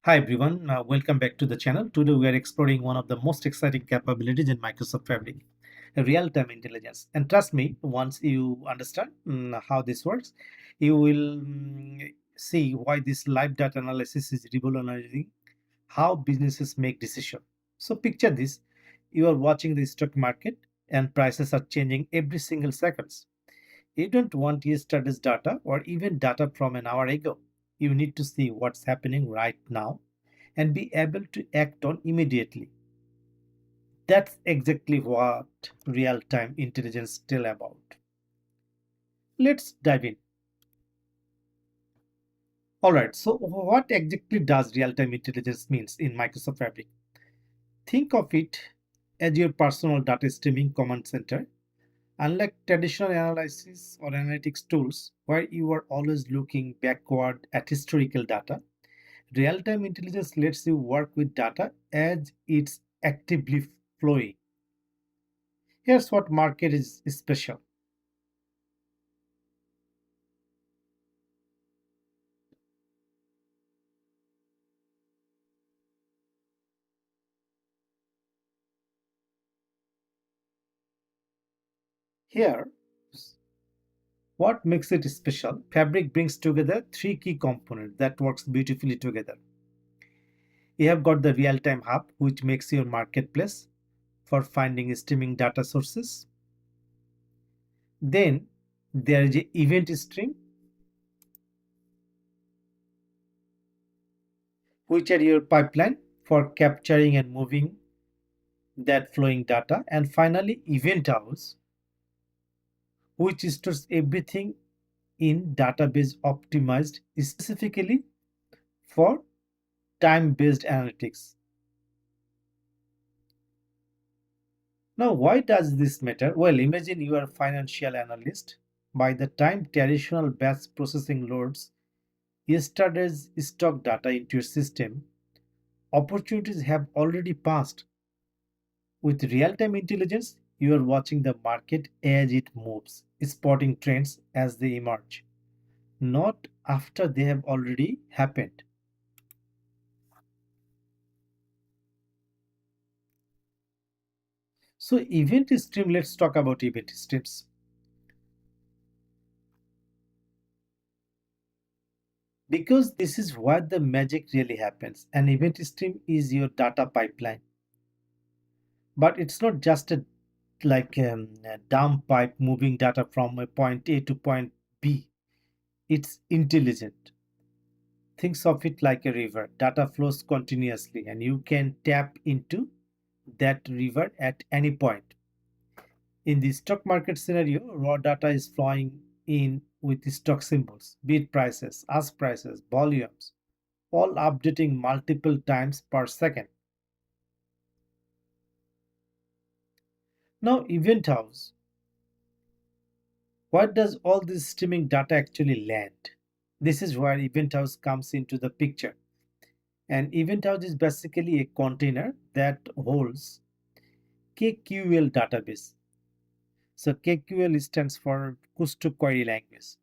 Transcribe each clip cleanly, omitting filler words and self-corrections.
Hi everyone, welcome back to the channel. Today we are exploring one of the most exciting capabilities in Microsoft Fabric, real-time intelligence. And trust me, once you understand how this works, you will see why this live data analysis is revolutionizing how businesses make decisions. So picture this, you are watching the stock market and prices are changing every single seconds. You don't want yesterday's data or even data from an hour ago. You need to see what's happening right now and be able to act on immediately. That's exactly what real time intelligence is still about. Let's dive in. All right, so what exactly does real time intelligence means in Microsoft Fabric? Think of it as your personal data streaming command center. Unlike traditional analysis or analytics tools where you are always looking backward at historical data, real time intelligence lets you work with data as it's actively flowing. Here's what market is special. Here, what makes it special? Fabric brings together three key components that works beautifully together. You have got the real-time hub, which makes your marketplace for finding streaming data sources. Then there is a event stream, which are your pipeline for capturing and moving that flowing data. And finally, event house, which stores everything in database optimized specifically for time-based analytics. Now, why does this matter? Well, imagine you are a financial analyst. By the time traditional batch processing loads yesterday's stock data into your system, opportunities have already passed. With real-time intelligence, you are watching the market as it moves, spotting trends as they emerge, not after they have already happened. So, event stream, let's talk about event streams. Because this is where the magic really happens. An event stream is your data pipeline, but it's not just a dump pipe moving data from a point A to point B. It's intelligent. Think of it like a river. Data flows continuously, and you can tap into that river at any point. In the stock market scenario, raw data is flowing in with the stock symbols, bid prices, ask prices, volumes, all updating multiple times per second. Now, Event House. Where does all this streaming data actually land? This is where Event House comes into the picture. An Event House is basically a container that holds KQL database. So KQL stands for Kusto Query Language.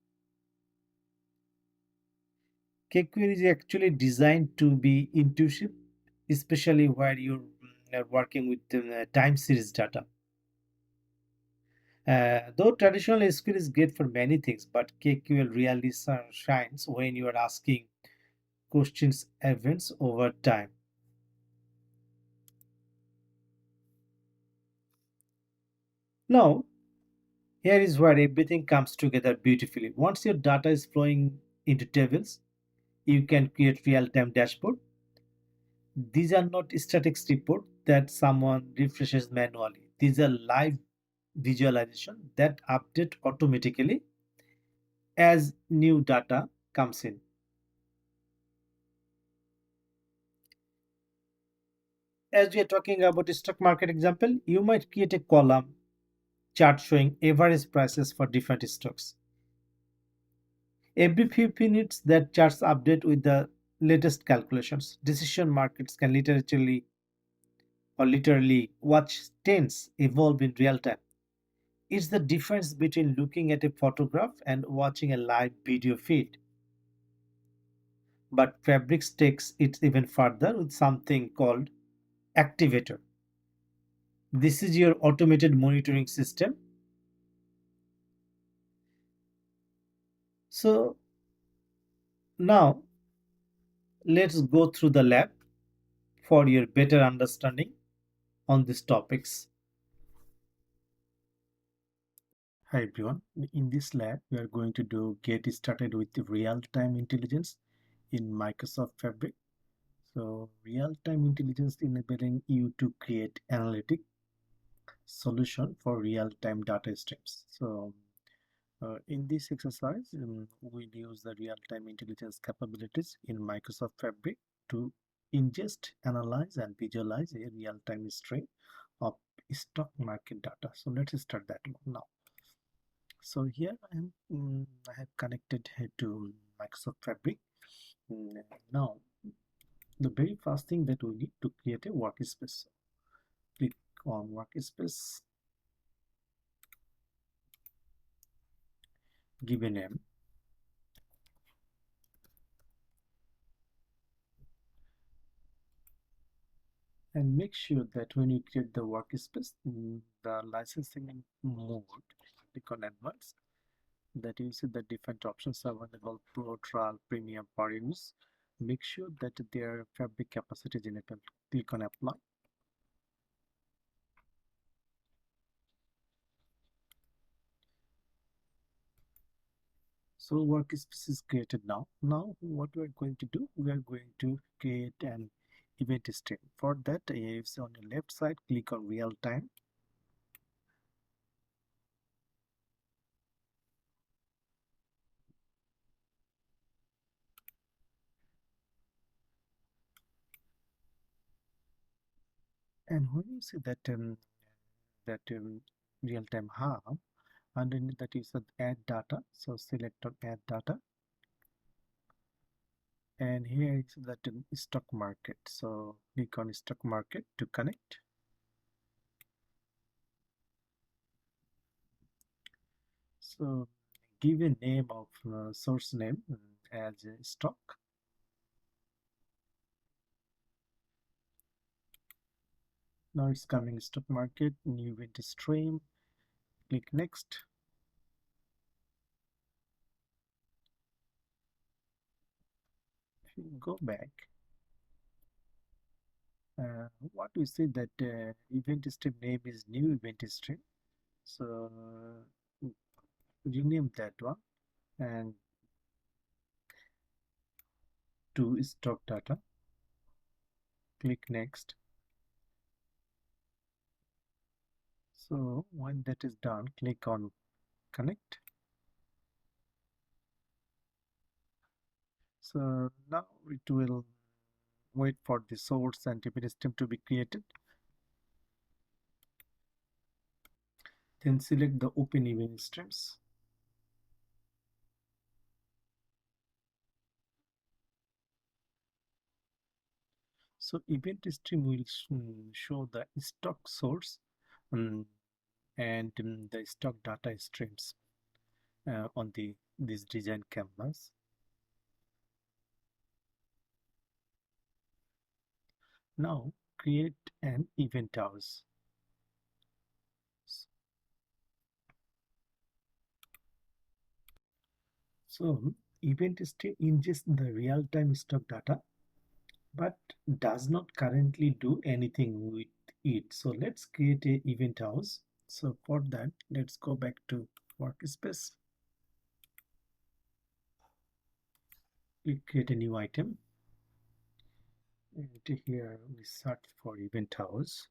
KQL is actually designed to be intuitive, especially where you're working with time series data. Though traditional SQL is great for many things, but KQL really shines when you are asking questions events over time. Now, here is where everything comes together beautifully. Once your data is flowing into tables, you can create real-time dashboard. These are not static reports that someone refreshes manually. These are live visualization that update automatically as new data comes in. As we are talking about a stock market example, you might create a column chart showing average prices for different stocks. Every few minutes, that charts update with the latest calculations. Decision markets can literally watch trends evolve in real time. It's the difference between looking at a photograph and watching a live video feed. But Fabrics takes it even further with something called Activator. This is your automated monitoring system. So now let's go through the lab for your better understanding on these topics. Hi everyone. In this lab, we are going to get started with the real-time intelligence in Microsoft Fabric. So real-time intelligence enabling you to create analytic solution for real-time data streams. So in this exercise, we'll use the real-time intelligence capabilities in Microsoft Fabric to ingest, analyze, and visualize a real-time stream of stock market data. So let's start that now. So here I have connected here to Microsoft Fabric. Now, the very first thing that we need to create a workspace. Click on workspace, give a name, and make sure that when you create the workspace, the licensing mode, click on advanced. That you see the different options are available: Pro, Trial, Premium, per use. Make sure that their fabric capacity is enabled. Click on apply. So workspace is created now. Now what we are going to do, we are going to create an event stream. For that, if on the left side, click on real time. And when you see that real time hub, underneath that is add data. So select on add data. And here is that stock market. So click on stock market to connect. So give a name of source name as a stock. Now it's coming stock market, new event stream. Click next. If you go back, what we see that event stream name is new event stream. So rename that one and to stock data. Click next. So when that is done, click on connect. So now it will wait for the source and event stream to be created. Then select the open event streams. So event stream will show the stock source um, and the stock data streams on this design canvas. Now create an event house. So event stream ingests the real-time stock data but does not currently do anything with it. So let's create a event house. So for that, let's go back to workspace. We create a new item. And here we search for event house.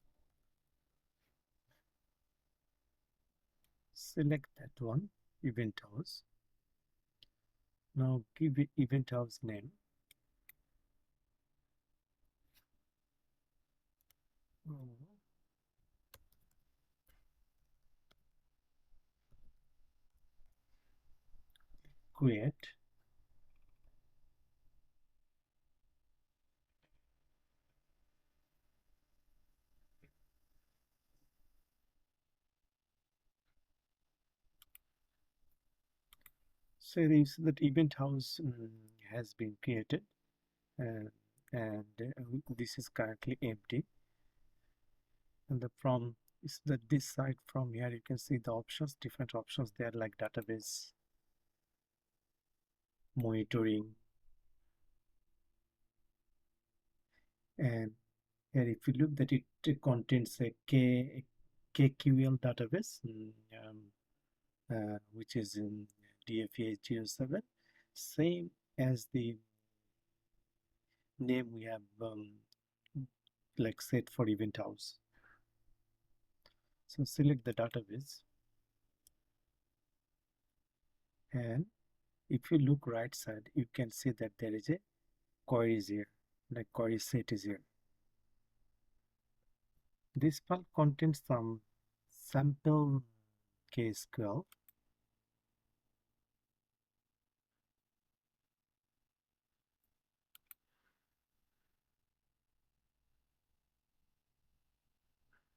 Select that one, event house. Now give it event house name. Create. So this that event house has been created. and, and this is currently empty. And the from is the this side. From here you can see the options, different options there, like database, monitoring, and here if you look that it contains a KQL database, which is in DP-700, same as the name we have like set for Eventhouse. So select the database, and if you look right side, you can see that there is a queries here, like query set is here. This file contains some sample KSQL.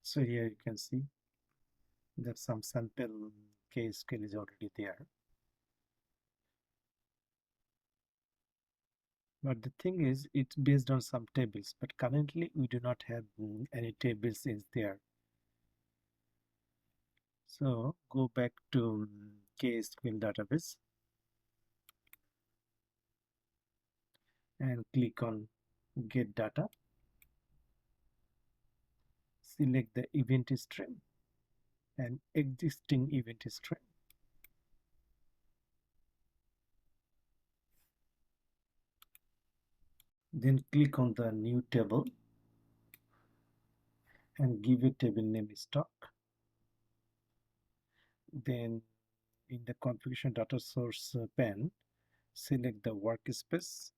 So here you can see that some sample KSQL is already there. But the thing is, it's based on some tables, but currently we do not have any tables in there. So go back to KSQL database and click on get data. Select the event stream and existing event stream. Then click on the new table and give a table name stock. Then in the configuration data source pane, select the workspace,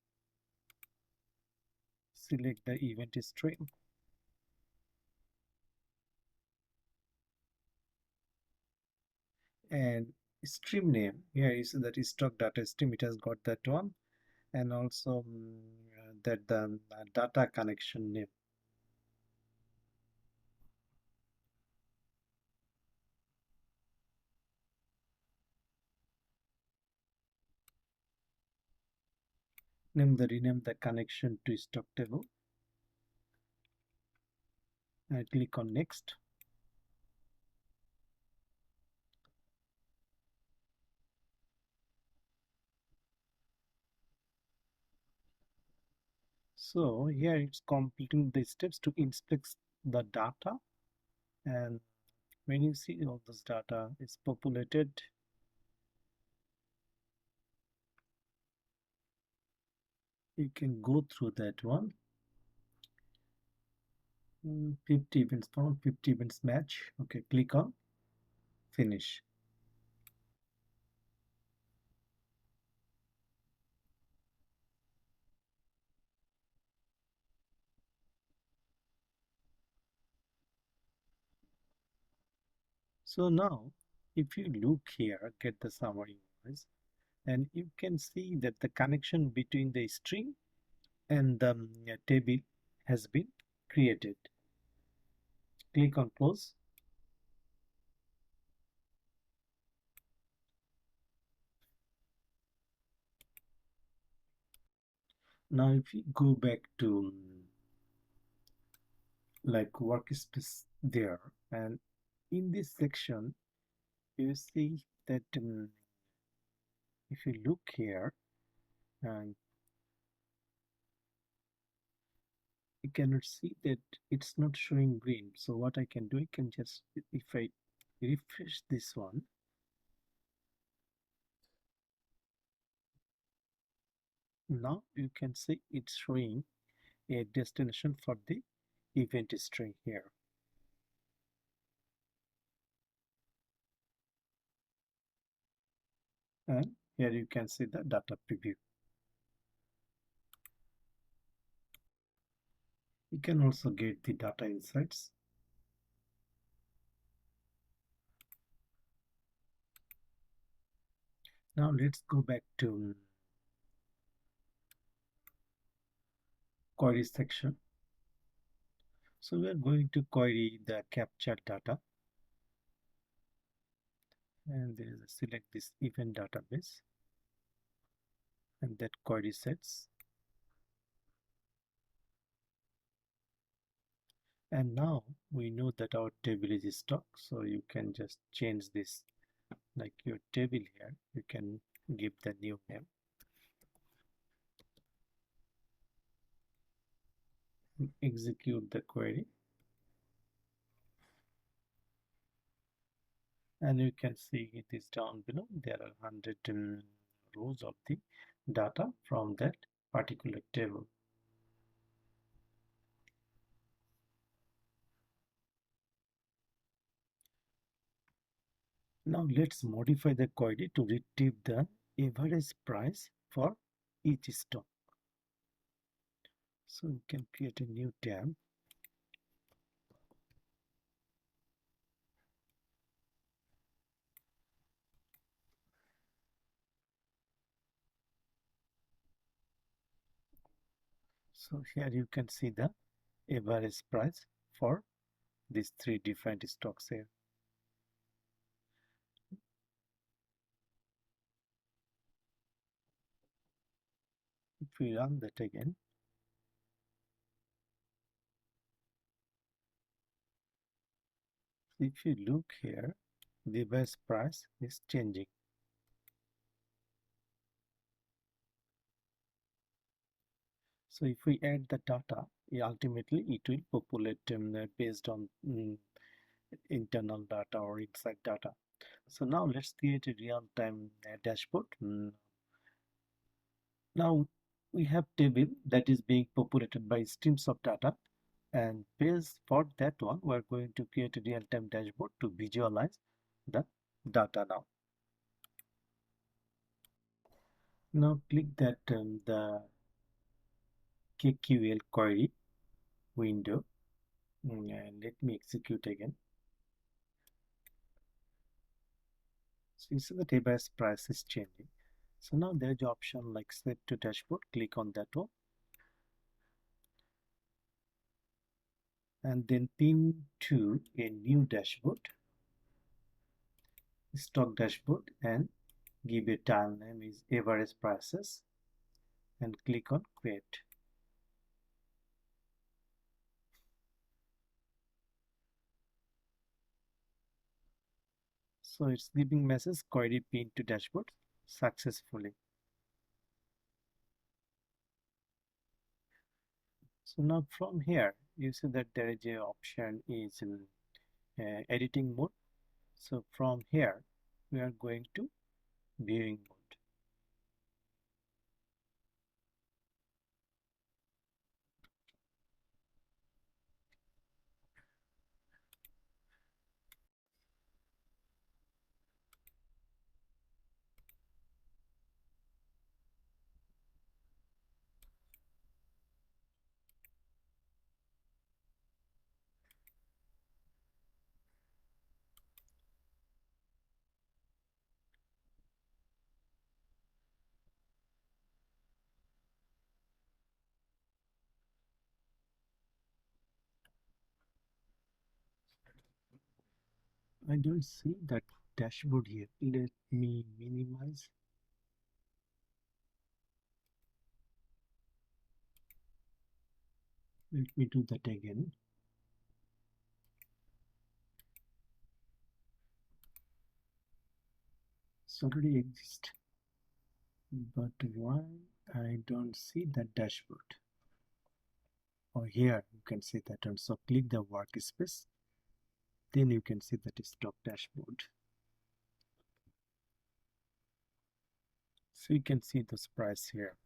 select the event stream, and stream name here is that is stock data stream. It has got that one, and also that the data connection name. Rename the connection to stock table, and click on next. So here it's completing the steps to inspect the data, and when you see all this data is populated, you can go through that one. 50 events found, 50 events match. Okay, click on finish. So now if you look here, get the summary voice, and you can see that the connection between the string and the table has been created. Click on close. Now if you go back to like workspace there, and in this section you see that if you look here, and you cannot see that it's not showing green. So what I can do, I can just, if I refresh this one, now you can see it's showing a destination for the event string here. And here you can see the data preview. You can also get the data insights. Now let's go back to query section. So we are going to query the captured data, and there is a select this event database and that query sets. And now we know that our table is stock, so you can just change this, like your table here, you can give the new name, execute the query, and you can see it is down below. There are 100 rows of the data from that particular table. Now let's modify the query to retrieve the average price for each stock. So we can create a new tab. So here you can see the average price for these three different stocks here. If we run that again, if you look here, the average price is changing. So if we add the data, ultimately it will populate based on internal data or inside data. So now let's create a real-time dashboard. Now we have table that is being populated by streams of data, and based for that one we're going to create a real-time dashboard to visualize the data now. Now click that the KQL query window, and let me execute again. So you see the database price is changing. So now there's the option like save to dashboard. Click on that one and then pin to a new dashboard, stock dashboard, and give a tile name is average prices and click on create. So it's giving message query pin to dashboard successfully. So now from here you see that there is a option is editing mode. So from here we are going to viewing mode. I don't see that dashboard here. Let me minimize. Let me do that again. It's already exist, but why I don't see that dashboard? Or here you can see that one. So click the workspace, then you can see that stock dashboard. So you can see this price here.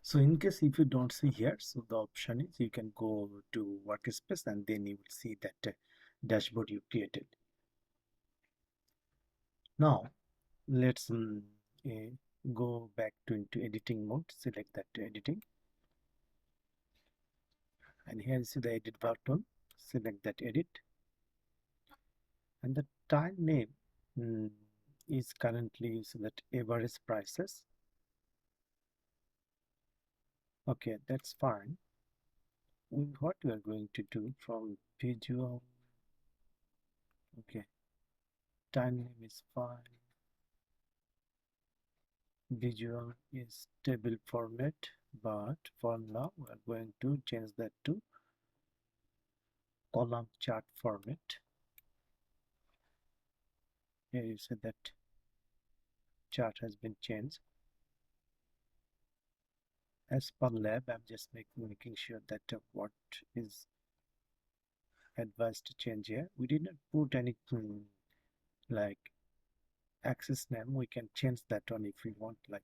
So in case if you don't see here, so the option is you can go to workspace and then you will see that dashboard you created. Now let's go back to into editing mode. Select that editing, and here you see the edit button. Select that edit, and the tile name mm, is currently so that average prices. Okay, that's fine. What we are going to do from visual, okay, tile name is fine. Visual is table format, but for now we are going to change that to column chart format. Here you see that chart has been changed. As per lab, I'm just making sure that what is advised to change here. We did not put anything like axis name. We can change that one if we want, like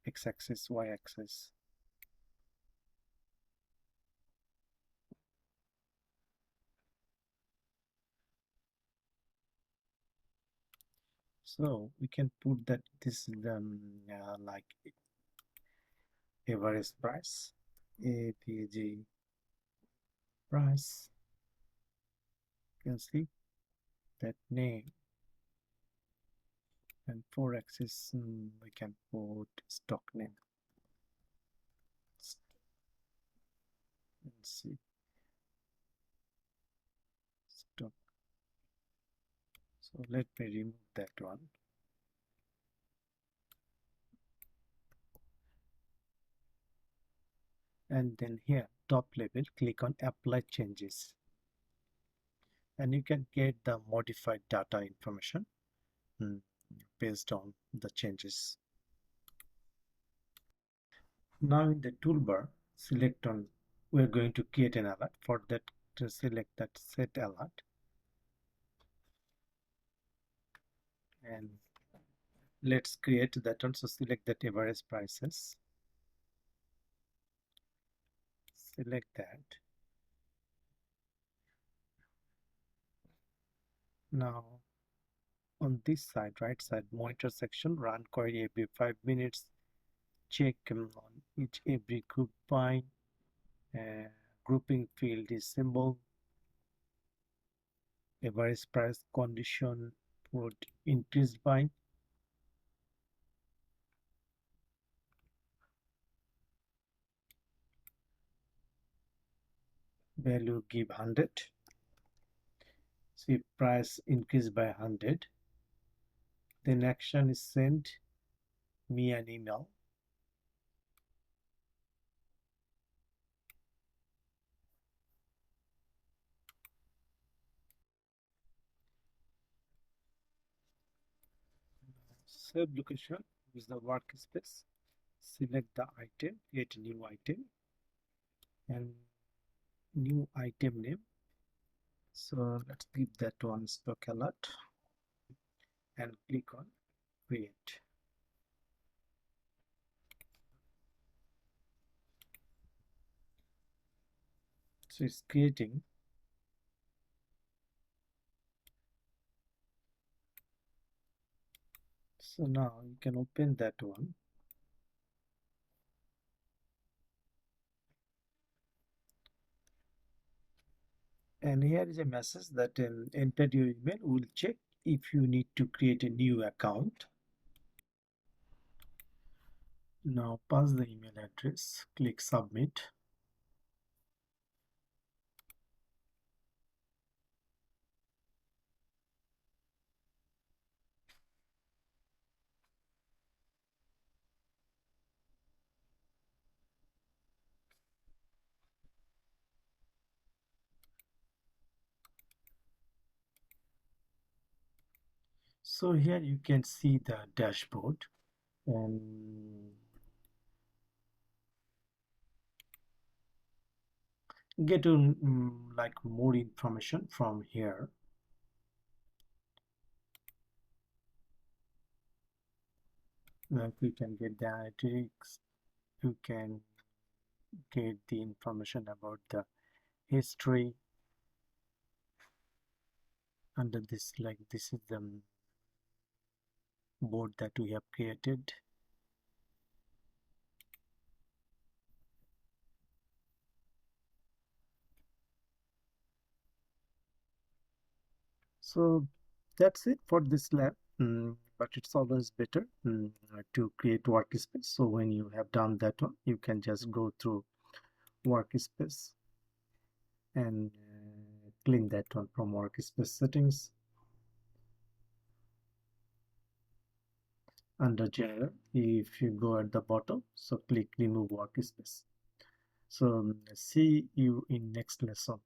x-axis, y-axis. So we can put that this is like average price, APG price. You can see that name, and for axis we can put stock name. Let's see, stock. So let me remove that one. And then here top level, click on apply changes, and you can get the modified data information based on the changes. Now in the toolbar, select on, we're going to create an alert. For that, to select that set alert, and let's create that one. So select that average prices, select that. Now on this side, right side, monitor section, run query every 5 minutes, check on each every group by grouping field is symbol, average price condition put increased by, value give 100. See, price increased by 100, then action is send me an email. Save location is the workspace. Select the item, create a new item, and new item name. So let's give that one stock alert and click on create. So it's creating. So now you can open that one. And here is a message that enter your email. We'll check if you need to create a new account. Now pass the email address, click submit. So here you can see the dashboard, and get like more information from here. Like we can get the analytics, you can get the information about the history under this. Like this is the board that we have created. So that's it for this lab. But it's always better to create workspace. So when you have done that one, you can just go through workspace and clean that one from workspace settings. under general, if you go at the bottom, so click remove workspace. So see you in next lesson.